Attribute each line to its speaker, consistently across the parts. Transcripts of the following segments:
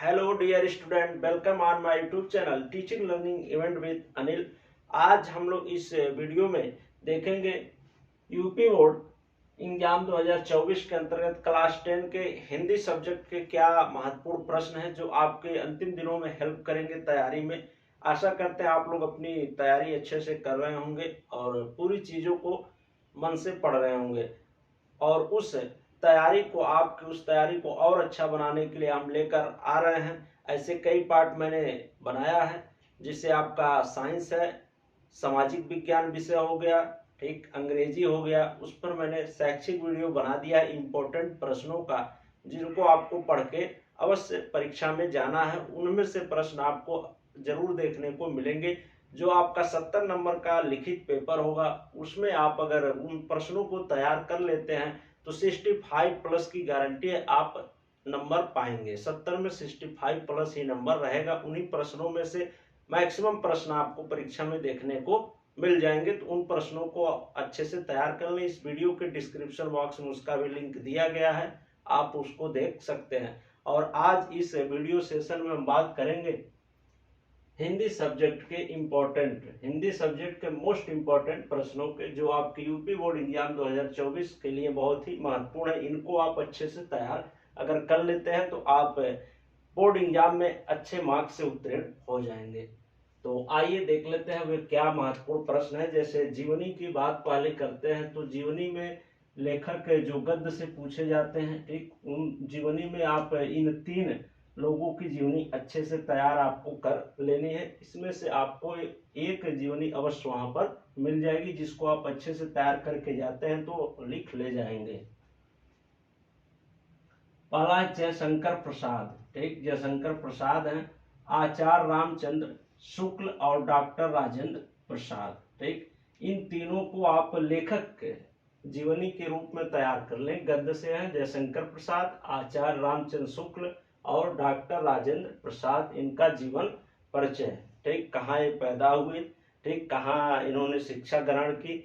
Speaker 1: Hello dear student, welcome on my YouTube channel teaching learning event with Anil. आज हम लोग इस वीडियो में देखेंगे यूपी बोर्ड एग्जाम 2024 के अंतर्गत क्लास 10 के हिंदी सब्जेक्ट के क्या महत्वपूर्ण प्रश्न हैं जो आपके अंतिम दिनों में हेल्प करेंगे तैयारी में। आशा करते हैं आप लोग अपनी तैयारी अच्छे से कर रहे होंगे और पूरी चीज़ों को मन से पढ़ रहे होंगे और उस तैयारी को और अच्छा बनाने के लिए हम लेकर आ रहे हैं। ऐसे कई पार्ट मैंने बनाया है, जिससे आपका साइंस है, सामाजिक विज्ञान विषय हो गया, ठीक, अंग्रेजी हो गया, उस पर मैंने शैक्षिक वीडियो बना दिया इम्पोर्टेंट प्रश्नों का, जिनको आपको पढ़ के अवश्य परीक्षा में जाना है। उनमें से प्रश्न आपको जरूर देखने को मिलेंगे। जो आपका 70 नंबर का लिखित पेपर होगा, उसमें आप अगर उन प्रश्नों को तैयार कर लेते हैं तो 65 प्लस की गारंटी है आप नंबर पाएंगे। 70 में 65 प्लस ही नंबर रहेगा। उन्हीं प्रश्नों में से मैक्सिमम प्रश्न आपको परीक्षा में देखने को मिल जाएंगे, तो उन प्रश्नों को अच्छे से तैयार कर लें। इस वीडियो के डिस्क्रिप्शन बॉक्स में उसका भी लिंक दिया गया है, आप उसको देख सकते हैं। और आज इस वीडियो सेशन में हम बात करेंगे हिंदी सब्जेक्ट के मोस्ट इम्पोर्टेंट प्रश्नों के, जो आपके यूपी बोर्ड एग्जाम 2024 के लिए बहुत ही महत्वपूर्ण है। इनको आप अच्छे से तैयार अगर कर लेते हैं तो आप बोर्ड एग्जाम में अच्छे मार्क्स से उत्तीर्ण हो जाएंगे। तो आइए देख लेते हैं वे क्या महत्वपूर्ण प्रश्न है। जैसे जीवनी की बात पहले करते हैं, तो जीवनी में लेखक जो गद्य से पूछे जाते हैं, ठीक, उन जीवनी में आप इन 3 लोगों की जीवनी अच्छे से तैयार आपको कर लेनी है। इसमें से आपको एक जीवनी अवश्य वहां पर मिल जाएगी, जिसको आप अच्छे से तैयार करके जाते हैं तो लिख ले जाएंगे। पहला जयशंकर प्रसाद, ठीक, जयशंकर प्रसाद हैं, आचार्य रामचंद्र शुक्ल और डॉक्टर राजेंद्र प्रसाद, ठीक। इन तीनों को आप लेखक के जीवनी के रूप में तैयार कर लें। गद्य से हैं जयशंकर प्रसाद, आचार्य रामचंद्र शुक्ल और डॉक्टर राजेंद्र प्रसाद। इनका जीवन परिचय, ठीक, कहाँ ये पैदा हुए, ठीक, कहाँ इन्होंने शिक्षा ग्रहण की,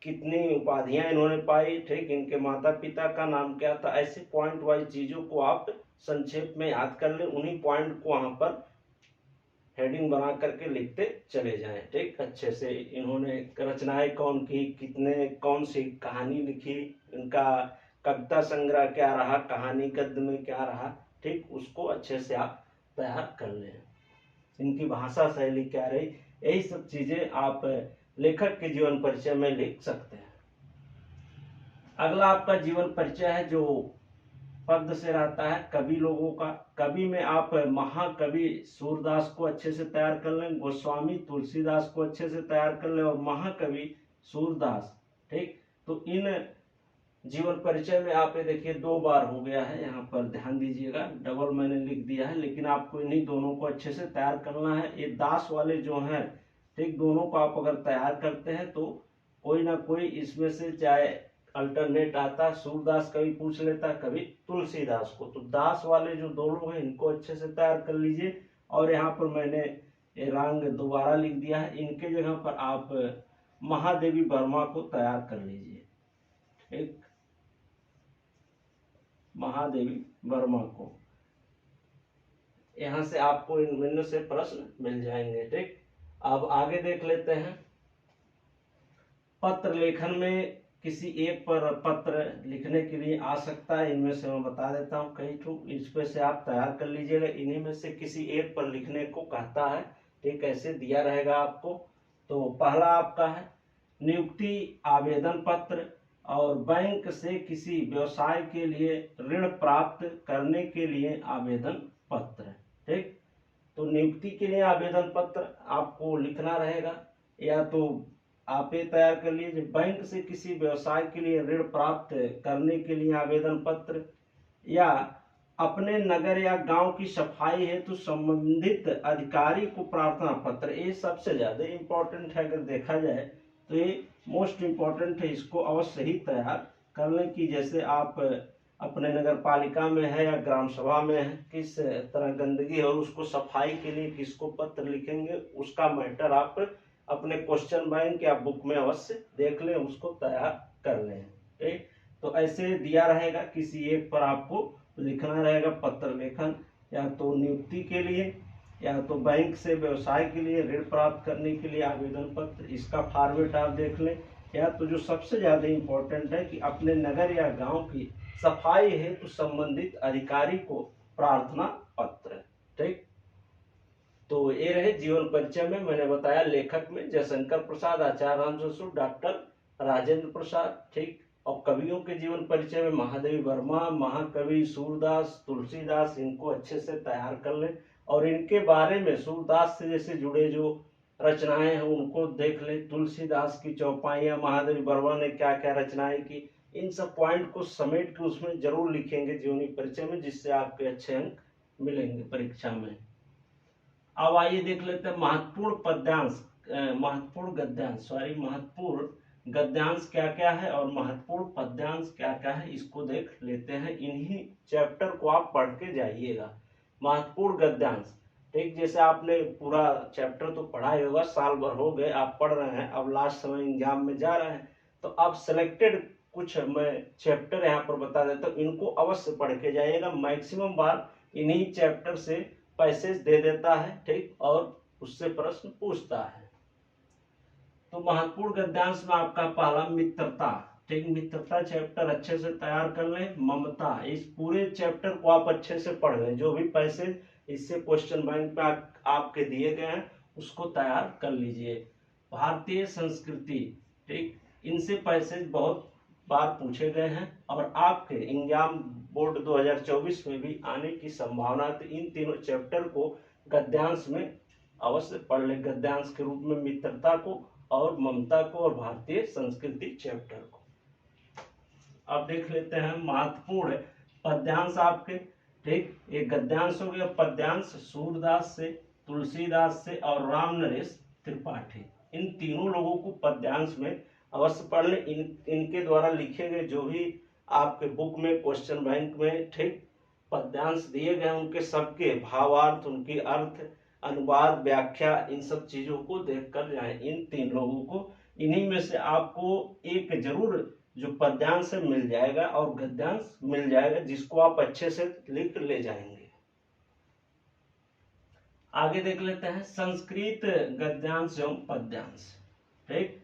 Speaker 1: कितनी उपाधियां इन्होंने पाई, ठीक, इनके माता पिता का नाम क्या था। ऐसे पॉइंट वाइज चीजों को आप संक्षेप में याद कर लें। उन्हीं पॉइंट को वहां पर हेडिंग बना करके लिखते चले जाएं, ठीक। अच्छे से इन्होंने रचनाएं कौन की, कितने कौन सी कहानी लिखी, इनका कविता संग्रह क्या रहा, कहानी गद्य में क्या रहा, ठीक, उसको अच्छे से आप तैयार कर लें। इनकी भाषा शैली क्या रही, यही सब चीजें आप लेखक के जीवन परिचय में लिख सकते हैं। अगला आपका जीवन परिचय है जो पद से रहता है कवि लोगों का। कवि में आप महाकवि सूरदास को अच्छे से तैयार कर लें, गोस्वामी तुलसीदास को अच्छे से तैयार कर लें और महाकवि सूरदास, ठीक। तो इन जीवन परिचय में आप ये देखिए 2 बार हो गया है, यहाँ पर ध्यान दीजिएगा, डबल मैंने लिख दिया है, लेकिन आपको इन्हीं दोनों को अच्छे से तैयार करना है। ये दास वाले जो हैं, ठीक, दोनों को आप अगर तैयार करते हैं तो कोई ना कोई इसमें से चाहे अल्टरनेट आता, सूरदास कभी पूछ लेता, कभी तुलसीदास को। तो दास वाले जो 2 लोग हैं, इनको अच्छे से तैयार कर लीजिए। और यहाँ पर मैंने ये रंग दोबारा लिख दिया है, इनके जगह पर आप महादेवी वर्मा को तैयार कर लीजिए, ठीक, महादेवी वर्मा को। यहां से आपको इनमें से प्रश्न मिल जाएंगे, ठीक। अब आगे देख लेते हैं। पत्र लेखन में किसी एक पर पत्र लिखने के लिए आ सकता है, इनमें से मैं बता देता हूँ कई ठो, इस पे से आप तैयार कर लीजिएगा। इन्हीं में से किसी एक पर लिखने को कहता है, ठीक, ऐसे दिया रहेगा आपको। तो पहला आपका है नियुक्ति आवेदन पत्र और बैंक से किसी व्यवसाय के लिए ऋण प्राप्त करने के लिए आवेदन पत्र, ठीक। तो नियुक्ति के लिए आवेदन पत्र आपको लिखना रहेगा, या तो आप ये तैयार कर लीजिए बैंक से किसी व्यवसाय के लिए ऋण प्राप्त करने के लिए आवेदन पत्र, या अपने नगर या गांव की सफाई है तो संबंधित अधिकारी को प्रार्थना पत्र। ये सबसे ज्यादा इम्पोर्टेंट है, अगर देखा जाए तो ये मोस्ट इम्पोर्टेंट है। इसको अवश्य ही तैयार कर लें कि जैसे आप अपने नगर पालिका में है या ग्राम सभा में है, किस तरह गंदगी है और उसको सफाई के लिए किसको पत्र लिखेंगे, उसका मैटर आप अपने क्वेश्चन बैंक या बुक में अवश्य देख लें, उसको तैयार कर लें, ठीक। तो ऐसे दिया रहेगा, किसी एक पर आपको लिखना रहेगा पत्र लेखन। या तो नियुक्ति के लिए, या तो बैंक से व्यवसाय के लिए ऋण प्राप्त करने के लिए आवेदन पत्र, इसका फॉर्मेट आप देख लें। या तो जो सबसे ज़्यादा इम्पोर्टेंट है कि अपने नगर या गांव की सफाई हेतु तो संबंधित अधिकारी को प्रार्थना पत्र। ठीक, तो ये रहे जीवन परिचय में मैंने बताया लेखक में जयशंकर प्रसाद, आचार्य रामचंद्र, डॉक्टर राजेंद्र प्रसाद। ठीक, और कवियों के जीवन परिचय में महादेवी वर्मा, महाकवि सूरदास, तुलसीदास, इनको अच्छे से तैयार कर लें और इनके बारे में सूरदास से जैसे जुड़े जो रचनाएं हैं उनको देख लें। तुलसीदास की चौपाइयाँ, महादेवी वर्मा ने क्या क्या रचनाएं की, इन सब पॉइंट को समेट के उसमें जरूर लिखेंगे जीवनी परिचय में, जिससे आपके अच्छे अंक मिलेंगे परीक्षा में। अब आइए देख लेते हैं महत्वपूर्ण पद्यांश, महत्वपूर्ण गद्यांश क्या क्या है और महत्वपूर्ण पद्यांश क्या क्या है, इसको देख लेते हैं। इन्हीं चैप्टर को आप पढ़ के जाइएगा। महत्वपूर्ण गद्यांश, ठीक, जैसे आपने पूरा चैप्टर तो पढ़ा ही होगा, साल भर हो गए आप पढ़ रहे हैं, अब लास्ट समय एग्जाम में जा रहे हैं, तो अब सेलेक्टेड कुछ मैं चैप्टर यहाँ पर बता देता हूँ, इनको अवश्य पढ़ के जाइएगा। मैक्सिमम बार इन्हीं चैप्टर से पैसेज दे देता है, ठीक, और उससे प्रश्न पूछता है। तो महत्वपूर्ण गद्यांश में आपका पहला मित्रता, ठीक, मित्रता चैप्टर अच्छे से तैयार कर लें। ममता, इस पूरे चैप्टर को आप अच्छे से पढ़ लें, जो भी पैसेज इससे क्वेश्चन बैंक में आपके दिए गए हैं उसको तैयार कर लीजिए। भारतीय संस्कृति, ठीक, इनसे पैसेज बहुत बार पूछे गए हैं और आपके एग्जाम बोर्ड 2024 में भी आने की संभावना, तो इन तीनों चैप्टर को गद्यांश में अवश्य पढ़ लें, गद्यांश के रूप में मित्रता को और ममता को और भारतीय संस्कृति चैप्टर को। अब देख लेते हैं महत्वपूर्ण पद्यांश आपके, ठीक, एक गद्यांश हो गया। पद्यांश सूरदास से, तुलसीदास से और राम नरेश त्रिपाठी, इन तीनों लोगों को पद्यांश में अवश्य पढ़ लें। इनके द्वारा लिखे गए जो भी आपके बुक में क्वेश्चन बैंक में, ठीक, पद्यांश दिए गए उनके सबके भावार्थ, उनके अर्थ, अनुवाद, व्याख्या, इन सब चीजों को देख कर जाए। इन तीन लोगों को, इन्हीं में से आपको एक जरूर जो पद्यांश मिल जाएगा और गद्यांश मिल जाएगा, जिसको आप अच्छे से लिख ले जाएंगे। आगे देख लेते हैं संस्कृत गद्यांश एवं पद्यांश, ठीक।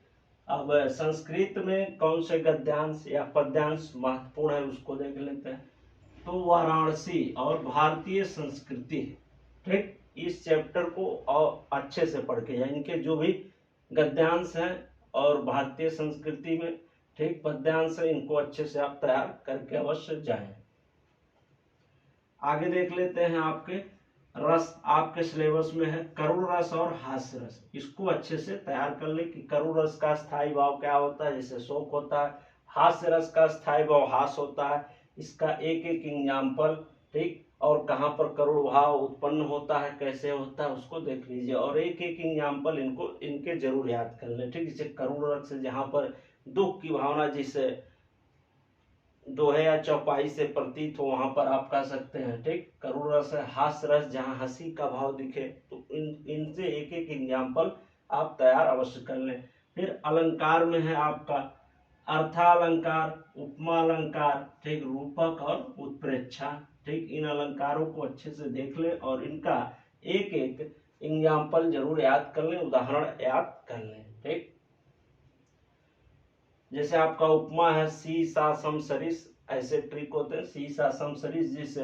Speaker 1: अब संस्कृत में कौन से गद्यांश या पद्यांश महत्वपूर्ण है उसको देख लेते हैं। तो वाराणसी और भारतीय संस्कृति, ठीक, इस चैप्टर को और अच्छे से पढ़ के जाए। इनके जो भी गद्यांश हैं और भारतीय संस्कृति में, ठीक, पद्यांश है, इनको अच्छे से आप तैयार करके अवश्य जाएं। आगे देख लेते हैं आपके रस, आपके सिलेबस में है करुण रस और हास्य रस, इसको अच्छे से तैयार कर ले कि करुण रस का स्थायी भाव क्या होता है, जैसे शोक होता है। हास्य रस का स्थायी भाव हास होता है, इसका एक एक एग्जाम्पल, ठीक, और कहाँ पर करुण भाव उत्पन्न होता है, कैसे होता है, उसको देख लीजिए और एक एक एग्जाम्पल इनके जरूर याद कर ले, ठीक। जैसे करुण रस से जहाँ पर दुख की भावना जिसे दोहे या चौपाई से प्रतीत हो वहां पर आप कह सकते हैं, ठीक। करुण रस है। हास्य रस जहाँ हंसी का भाव दिखे, तो इनसे एक एक एग्जाम्पल आप तैयार अवश्य कर लें। फिर अलंकार में है आपका अर्थालंकार, उपमा अलंकार, ठीक, रूपक और उत्प्रेक्षा, ठीक। इन अलंकारों को अच्छे से देख लें और इनका एक एक एग्जाम्पल जरूर याद कर लें, उदाहरण याद कर लें, ठीक। जैसे आपका उपमा है सी सा सम सरिस, ऐसे ट्रिक होते हैं। सी सा सम सरिस जिस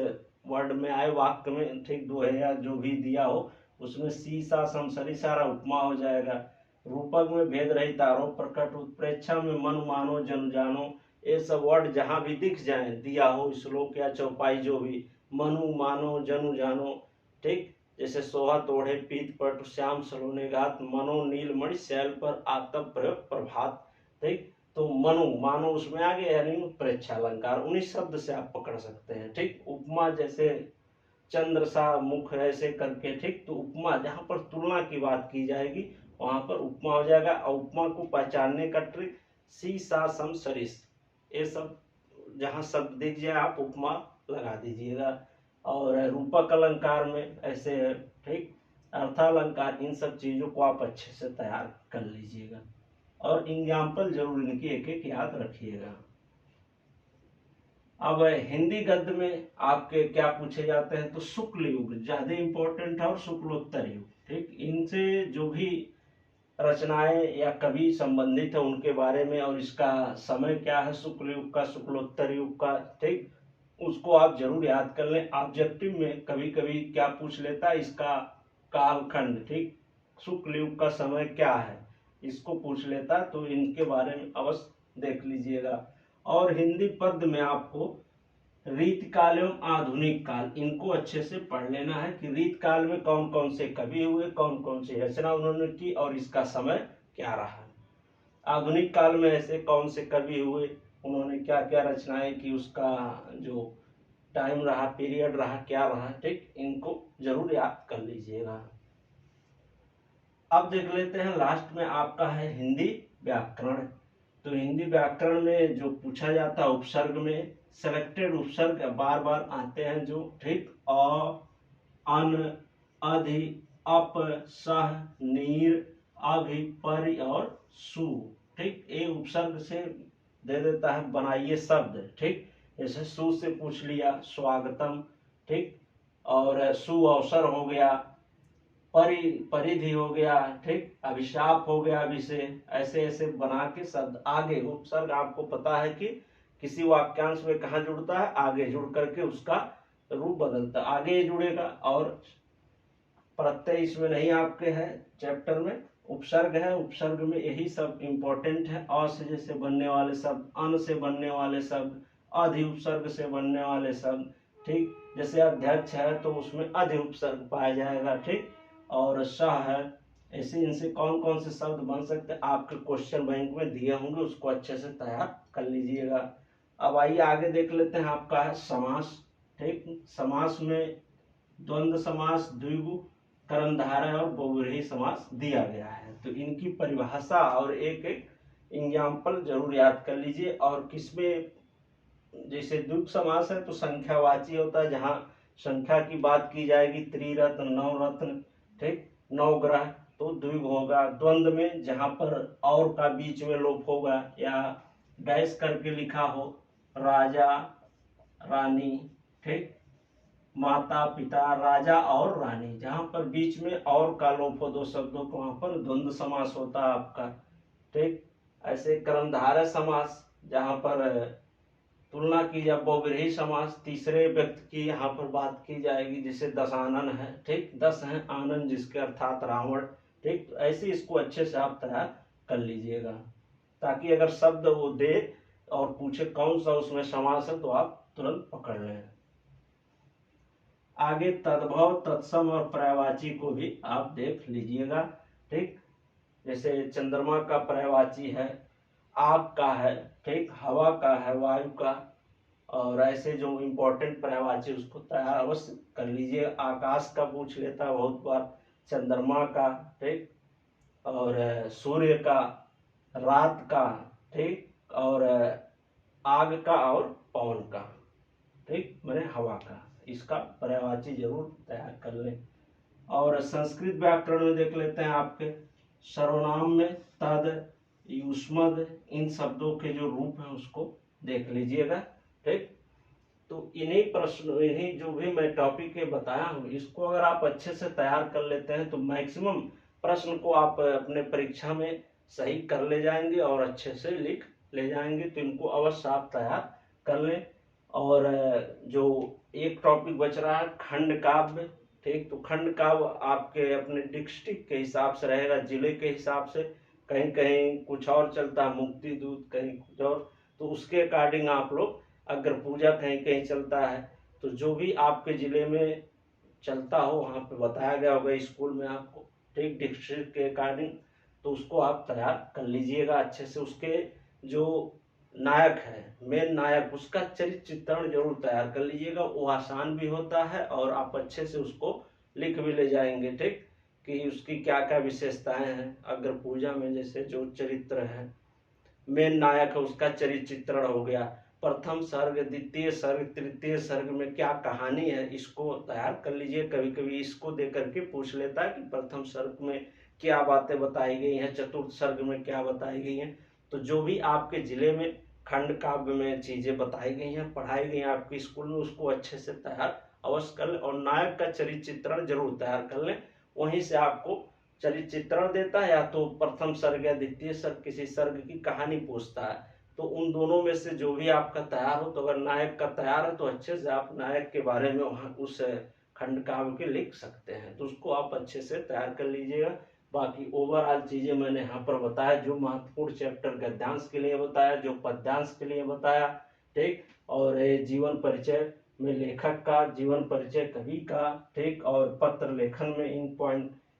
Speaker 1: वर्ड में आए वाक्य में, ठीक, दोहे या जो भी दिया हो उसमें सी सा सम सरिस सारा उपमा हो जाएगा। रूपक में भेद रहित आरोप प्रकट, उत्प्रेक्षा में मन मानो जन जानो, ये सब वर्ड जहां भी दिख जाए, दिया हो श्लोक या चौपाई जो भी, मनु मानो जनु जानो, ठीक। जैसे सोहा तोड़े पीत पट श्याम सलोने घात, मनो नील मणि शैल पर आतप प्रभात, ठीक। तो मनु मानो उसमें आ गया, यानी उत्प्रेक्षा अलंकार, उन्हीं शब्द से आप पकड़ सकते हैं, ठीक। उपमा जैसे चंद्र सा मुख ऐसे करके, ठीक, तो उपमा जहां पर तुलना की बात की जाएगी वहां पर उपमा हो जाएगा। और उपमा को पहचानने का ट्रिक सी सा सम सरिस, ये सब जहां शब्द दिख जाए आप उपमा लगा दीजिएगा। और रूपक अलंकार में ऐसे है, ठीक, अर्थालंकार, इन सब चीजों को आप अच्छे से तैयार कर लीजिएगा और एग्जाम्पल जरूर इनकी एक एक याद रखिएगा। अब हिंदी गद्य में आपके क्या पूछे जाते हैं, तो शुक्ल युग ज्यादा इंपॉर्टेंट है और शुक्लोत्तर युग। ठीक, इनसे जो भी रचनाएं या कवि संबंधित है उनके बारे में, और इसका समय क्या है शुक्ल युग का, शुक्लोत्तर युग का, ठीक, उसको आप जरूर याद कर लें। ऑब्जेक्टिव में कभी कभी क्या पूछ लेता है, इसका कालखंड, ठीक, शुक्ल युग का समय क्या है, इसको पूछ लेता, तो इनके बारे में अवश्य देख लीजिएगा। और हिंदी पद्य में आपको रीतकाल एवं आधुनिक काल, इनको अच्छे से पढ़ लेना है कि रीतकाल में कौन कौन से कवि हुए, कौन कौन सी रचना उन्होंने की और इसका समय क्या रहा। आधुनिक काल में ऐसे कौन से कवि हुए, उन्होंने क्या क्या रचनाएं की, उसका जो टाइम रहा, पीरियड रहा, क्या रहा, ठीक, इनको जरूर याद कर लीजिएगा। अब देख लेते हैं लास्ट में आपका है हिंदी व्याकरण। तो हिंदी व्याकरण में जो पूछा जाता है उपसर्ग में सेलेक्टेड उपसर्ग बार बार आते हैं जो, ठीक, अ, अन, अधि, अप, सह, नीर, अभि, परि और सु, ठीक, ये उपसर्ग से दे देता है बनाइए शब्द, ठीक, जैसे सु से पूछ लिया स्वागतम, ठीक, और सु अवसर हो गया, परिधि हो गया, ठीक, अभिशाप हो गया, अभिषेक, ऐसे ऐसे बना के शब्द आगे उपसर्ग आपको पता है कि किसी वाक्यांश में कहाँ जुड़ता है, आगे जुड़ करके उसका रूप बदलता है, आगे जुड़ेगा। और प्रत्यय इसमें नहीं आपके है चैप्टर में, उपसर्ग है, उपसर्ग में यही सब इंपॉर्टेंट है। अ से जैसे बनने वाले शब्द, अन से बनने वाले शब्द, अधि उपसर्ग से बनने वाले शब्द, ठीक, जैसे अध्यक्ष है तो उसमें अधि उपसर्ग पाया जाएगा, ठीक, और सह है, ऐसे इनसे कौन कौन से शब्द बन सकते हैं आपके क्वेश्चन बैंक में दिए होंगे, उसको अच्छे से तैयार कर लीजिएगा। अब आइए आगे देख लेते हैं आपका है समास, ठीक, समास में द्वंद्व समास, द्विगु, कर्मधारय और बहुव्रीहि समास दिया गया है, तो इनकी परिभाषा और एक एक एग्जाम्पल जरूर याद कर लीजिए। और किसमें जैसे द्विगु समास है तो संख्यावाची होता है, जहाँ संख्या की बात की जाएगी, त्रिरत्न, नवरत्न, ठीक, नवग्रह, तो द्विगु होगा। द्वंद्व में जहाँ पर और का बीच में लोप होगा या डैश करके लिखा हो, राजा रानी, ठीक, माता पिता, राजा और रानी, जहाँ पर बीच में और का लोप हो दो शब्दों को, वहां पर द्वंद्व समास होता है आपका, ठीक। ऐसे कर्मधारय समास जहाँ पर तुलना की जाए, बहुव्रीहि समास तीसरे व्यक्ति की यहाँ पर बात की जाएगी, जैसे दशानन है, ठीक, 10 है आनंद जिसके अर्थात रावण, ठीक, तो ऐसे इसको अच्छे से आप तैयार कर लीजिएगा, ताकि अगर शब्द वो दे और पूछे कौन सा उसमें समास है तो आप तुरंत पकड़ लें। आगे तद्भव, तत्सम और पर्यायवाची को भी आप देख लीजिएगा, ठीक, जैसे चंद्रमा का पर्यायवाची है, आग का है, ठीक, हवा का है, वायु का, और ऐसे जो इम्पोर्टेंट पर्यायवाची उसको तैयार अवश्य कर लीजिए। आकाश का पूछ लेता है बहुत बार, चंद्रमा का, ठीक, और सूर्य का, रात का, ठीक, और आग का और पवन का, ठीक, मैंने हवा का, इसका पर्यायवाची जरूर तैयार कर लें। और संस्कृत व्याकरण में देख लेते हैं आपके सर्वनाम में तद, युष्मद, इन शब्दों के जो रूप हैं उसको देख लीजिएगा, ठीक। तो इन्हीं प्रश्न, इन्हीं जो भी मैं टॉपिक बताया हूँ, इसको अगर आप अच्छे से तैयार कर लेते हैं तो मैक्सिमम प्रश्न को आप अपने परीक्षा में सही कर ले जाएंगे और अच्छे से लिख ले जाएंगे, तो इनको अवश्य आप तैयार कर लें। और जो एक टॉपिक बच रहा है खंड काव्य, ठीक, तो खंड काव्य आपके अपने डिस्ट्रिक्ट के हिसाब से रहेगा, जिले के हिसाब से, कहीं कहीं कुछ और चलता है मुक्ति दूत, कहीं कुछ और, तो उसके अकॉर्डिंग आप लोग, अगर पूजा कहीं कहीं चलता है तो जो भी आपके जिले में चलता हो वहाँ पे बताया गया होगा स्कूल में आपको, ठीक, डिस्ट्रिक्ट के अकॉर्डिंग, तो उसको आप तैयार कर लीजिएगा अच्छे से। उसके जो नायक है, मेन नायक, उसका चरित्र चित्रण जरूर तैयार कर लीजिएगा, वो आसान भी होता है और आप अच्छे से उसको लिख भी ले जाएंगे, ठीक, कि उसकी क्या क्या विशेषताएं हैं। अगर पूजा में जैसे जो चरित्र है, मेन नायक है, उसका चरित्र चित्रण हो गया, प्रथम सर्ग, द्वितीय सर्ग, तृतीय सर्ग में क्या कहानी है, इसको तैयार कर लीजिए। कभी कभी इसको दे करके पूछ लेता है कि प्रथम सर्ग में क्या बातें बताई गई हैं, चतुर्थ सर्ग में क्या बताई गई हैं, तो जो भी आपके जिले में खंड काव्य में चीजें बताई गई हैं, पढ़ाई गई हैं आपके स्कूल में, उसको अच्छे से तैयार अवश्य कर लें। और नायक का चरित्र चित्रण जरूर तैयार कर लें। वहीं से आपको चरित्र चित्रण देता है, या तो प्रथम सर्ग या द्वितीय सर्ग, किसी सर्ग की कहानी पूछता है, तो उन दोनों में से जो भी आपका तैयार हो, तो अगर नायक का तैयार है तो अच्छे से आप नायक के बारे में वहाँ उस खंड काव्य के लिख सकते हैं, तो उसको आप अच्छे से तैयार कर लीजिएगा। बाकी ओवरऑल चीजें मैंने यहाँ पर बताया, जो महत्वपूर्ण चैप्टर गद्यांश के लिए बताया, जो पद्यांश के लिए बताया, ठीक। और जीवन परिचय में लेखक का जीवन परिचय, कवि का, ठीक। और पत्र लेखन में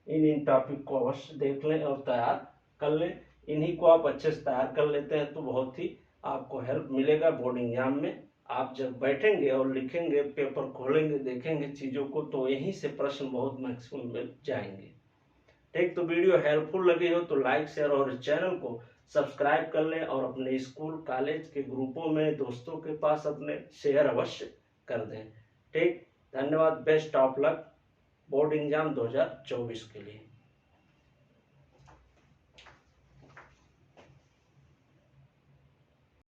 Speaker 1: इन टॉपिक को अवश्य देख लें और तैयार कर लें। इन्हीं को आप अच्छे से तैयार कर लेते हैं तो बहुत ही आपको हेल्प मिलेगा बोर्ड एग्जाम में। आप जब बैठेंगे और लिखेंगे, पेपर खोलेंगे, देखेंगे चीज़ों को, तो यहीं से प्रश्न बहुत मैक्सिमम मिल जाएंगे, ठीक। तो वीडियो हेल्पफुल लगी हो तो लाइक, शेयर और चैनल को सब्सक्राइब कर लें, और अपने स्कूल कॉलेज के ग्रुपों में दोस्तों के पास अपने शेयर अवश्य कर दें, ठीक। धन्यवाद। Best of luck board exam 2024 के लिए।